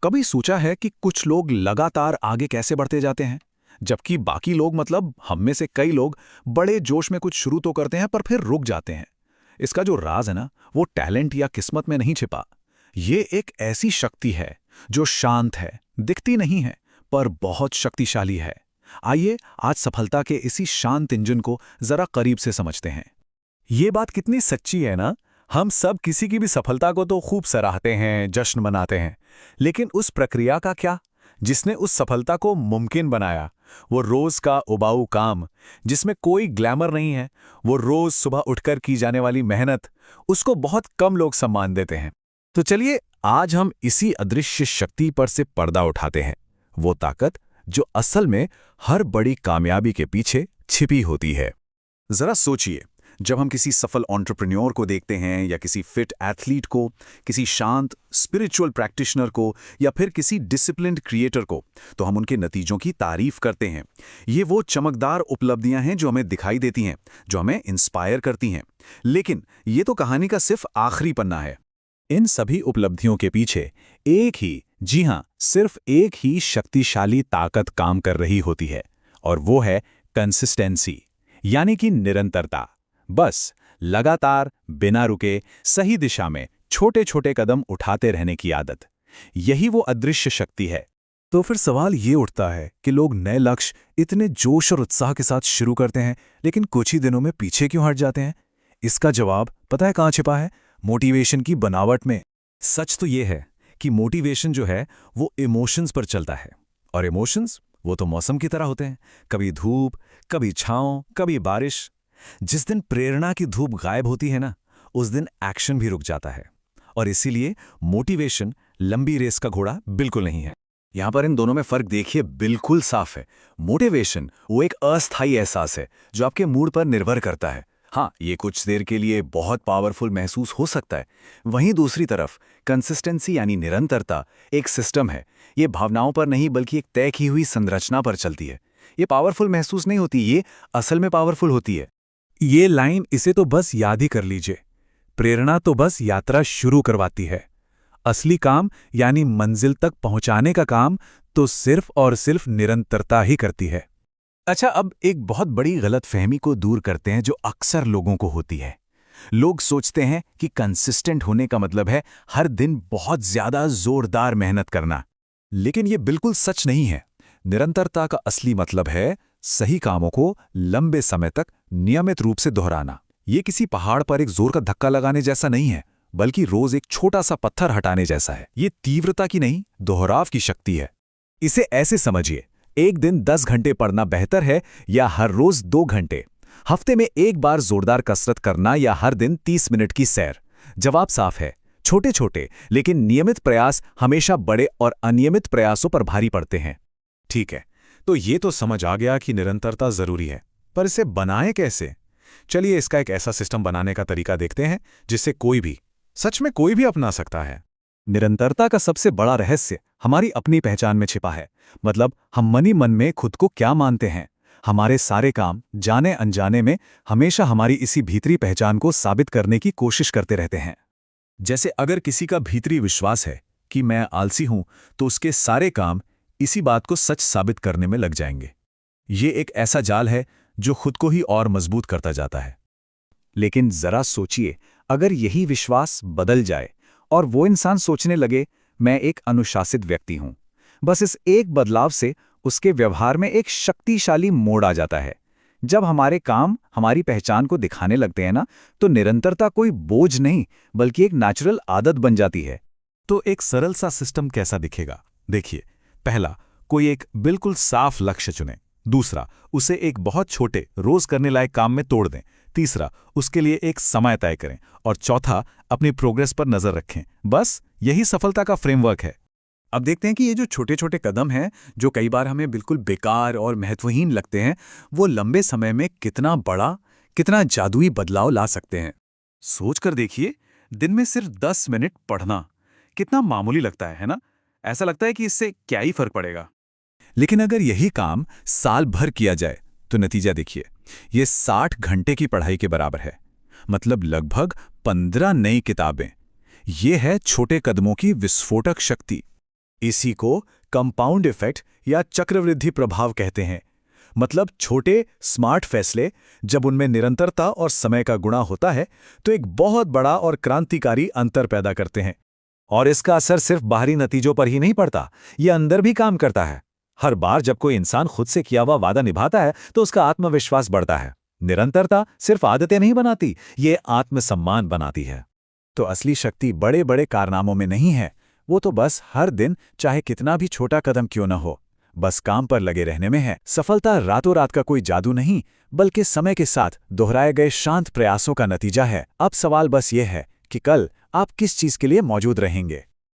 कभी सोचा है कि कुछ लोग लगातार आगे कैसे बढ़ते जाते हैं, जबकि बाकी लोग मतलब हम में से कई लोग बड़े जोश में कुछ शुरू तो करते हैं पर फिर रुक जाते हैं। इसका जो राज है ना, वो टैलेंट या किस्मत में नहीं छिपा। ये एक ऐसी शक्ति है जो शांत है, दिखती नहीं है, पर बहुत शक्तिशाली है। आइए आज सफलता के इसी शांत इंजन को जरा करीब से समझते हैं। ये बात कितनी सच्ची है ना। हम सब किसी की भी सफलता को तो खूब सराहते हैं, जश्न मनाते हैं, लेकिन उस प्रक्रिया का क्या, जिसने उस सफलता को मुमकिन बनाया? वो रोज का उबाऊ काम जिसमें कोई ग्लैमर नहीं है, वो रोज सुबह उठकर की जाने वाली मेहनत, उसको बहुत कम लोग सम्मान देते हैं। तो चलिए आज हम इसी अदृश्य शक्ति पर से पर्दा उठाते हैं, वो ताकत जो असल में हर बड़ी कामयाबी के पीछे छिपी होती है। जरा सोचिए, जब हम किसी सफल एंटरप्रेन्योर को देखते हैं या किसी फिट एथलीट को, किसी शांत स्पिरिचुअल प्रैक्टिशनर को या फिर किसी डिसिप्लिन्ड क्रिएटर को, तो हम उनके नतीजों की तारीफ करते हैं। ये वो चमकदार उपलब्धियां हैं जो हमें दिखाई देती हैं, जो हमें इंस्पायर करती हैं। लेकिन ये तो कहानी का सिर्फ आखिरी पन्ना है। इन सभी उपलब्धियों के पीछे एक ही, जी हां, सिर्फ एक ही शक्तिशाली ताकत काम कर रही होती है, और वो है कंसिस्टेंसी, यानी कि निरंतरता। बस लगातार, बिना रुके, सही दिशा में छोटे छोटे कदम उठाते रहने की आदत, यही वो अदृश्य शक्ति है। तो फिर सवाल ये उठता है कि लोग नए लक्ष्य इतने जोश और उत्साह के साथ शुरू करते हैं, लेकिन कुछ ही दिनों में पीछे क्यों हट जाते हैं? इसका जवाब पता है कहाँ छिपा है? मोटिवेशन की बनावट में। सच तो ये है कि मोटिवेशन जो है वो इमोशंस पर चलता है, और इमोशंस वो तो मौसम की तरह होते हैं, कभी धूप, कभी छांव, कभी बारिश। जिस दिन प्रेरणा की धूप गायब होती है ना, उस दिन एक्शन भी रुक जाता है। और इसीलिए मोटिवेशन लंबी रेस का घोड़ा बिल्कुल नहीं है। यहां पर इन दोनों में फर्क देखिए, बिल्कुल साफ है। मोटिवेशन वो एक अस्थायी एहसास है जो आपके मूड पर निर्भर करता है। हाँ, ये कुछ देर के लिए बहुत पावरफुल महसूस हो सकता है। वहीं दूसरी तरफ कंसिस्टेंसी यानी निरंतरता एक सिस्टम है। ये भावनाओं पर नहीं बल्कि एक तय की हुई संरचना पर चलती है। ये पावरफुल महसूस नहीं होती, ये असल में पावरफुल होती है। ये लाइन, इसे तो बस याद ही कर लीजिए। प्रेरणा तो बस यात्रा शुरू करवाती है, असली काम यानी मंजिल तक पहुंचाने का काम तो सिर्फ और सिर्फ निरंतरता ही करती है। अच्छा, अब एक बहुत बड़ी गलतफहमी को दूर करते हैं जो अक्सर लोगों को होती है। लोग सोचते हैं कि कंसिस्टेंट होने का मतलब है हर दिन बहुत ज्यादा जोरदार मेहनत करना, लेकिन ये बिल्कुल सच नहीं है। निरंतरता का असली मतलब है सही कामों को लंबे समय तक नियमित रूप से दोहराना। ये किसी पहाड़ पर एक जोर का धक्का लगाने जैसा नहीं है, बल्कि रोज एक छोटा सा पत्थर हटाने जैसा है। ये तीव्रता की नहीं, दोहराव की शक्ति है। इसे ऐसे समझिए, एक दिन 10 घंटे पढ़ना बेहतर है या हर रोज 2 घंटे? हफ्ते में एक बार जोरदार कसरत करना या हर दिन 30 मिनट की सैर? जवाब साफ है, छोटे छोटे लेकिन नियमित प्रयास हमेशा बड़े और अनियमित प्रयासों पर भारी पड़ते हैं। ठीक है, तो ये तो समझ आ गया कि निरंतरता जरूरी है, पर इसे बनाएं कैसे? चलिए इसका एक ऐसा सिस्टम बनाने का तरीका देखते हैं जिससे कोई भी, सच में कोई भी अपना सकता है। निरंतरता का सबसे बड़ा रहस्य हमारी अपनी पहचान में छिपा है। मतलब हम मनी मन में खुद को क्या मानते हैं। हमारे सारे काम जाने अनजाने में हमेशा हमारी इसी भीतरी पहचान को साबित करने की कोशिश करते रहते हैं। जैसे अगर किसी का भीतरी विश्वास है कि मैं आलसी हूं, तो उसके सारे काम इसी बात को सच साबित करने में लग जाएंगे। ये एक ऐसा जाल है जो खुद को ही और मजबूत करता जाता है। लेकिन जरा सोचिए, अगर यही विश्वास बदल जाए और वो इंसान सोचने लगे, मैं एक अनुशासित व्यक्ति हूं। बस इस एक बदलाव से उसके व्यवहार में एक शक्तिशाली मोड़ आ जाता है। जब हमारे काम हमारी पहचान को दिखाने लगते हैं ना, तो निरंतरता कोई बोझ नहीं बल्कि एक नेचुरल आदत बन जाती है। तो एक सरल सा सिस्टम कैसा दिखेगा? देखिए, पहला, कोई एक बिल्कुल साफ लक्ष्य चुनें। दूसरा, उसे एक बहुत छोटे रोज करने लायक काम में तोड़ दें। तीसरा, उसके लिए एक समय तय करें। और चौथा, अपनी प्रोग्रेस पर नजर रखें। बस यही सफलता का फ्रेमवर्क है। अब देखते हैं कि ये जो छोटे छोटे कदम हैं, जो कई बार हमें बिल्कुल बेकार और महत्वहीन लगते हैं, वो लंबे समय में कितना बड़ा, कितना जादुई बदलाव ला सकते हैं। सोच कर देखिए, दिन में सिर्फ 10 मिनट पढ़ना कितना मामूली लगता है ना? ऐसा लगता है कि इससे क्या ही फर्क पड़ेगा। लेकिन अगर यही काम साल भर किया जाए तो नतीजा देखिए, ये 60 घंटे की पढ़ाई के बराबर है। मतलब लगभग 15 नई किताबें। ये है छोटे कदमों की विस्फोटक शक्ति। इसी को कंपाउंड इफेक्ट या चक्रवृद्धि प्रभाव कहते हैं। मतलब छोटे स्मार्ट फैसले जब उनमें निरंतरता और समय का गुणा होता है तो एक बहुत बड़ा और क्रांतिकारी अंतर पैदा करते हैं। और इसका असर सिर्फ बाहरी नतीजों पर ही नहीं पड़ता, ये अंदर भी काम करता है। हर बार जब कोई इंसान खुद से किया हुआ वादा निभाता है तो उसका आत्मविश्वास बढ़ता है। निरंतरता सिर्फ आदतें नहीं बनाती, ये आत्मसम्मान बनाती है। तो असली शक्ति बड़े बड़े कारनामों में नहीं है, वो तो बस हर दिन चाहे कितना भी छोटा कदम क्यों न हो, बस काम पर लगे रहने में है। सफलता रातों रात का कोई जादू नहीं, बल्कि समय के साथ दोहराए गए शांत प्रयासों का नतीजा है। अब सवाल बस ये है कि कल आप किस चीज के लिए मौजूद रहेंगे।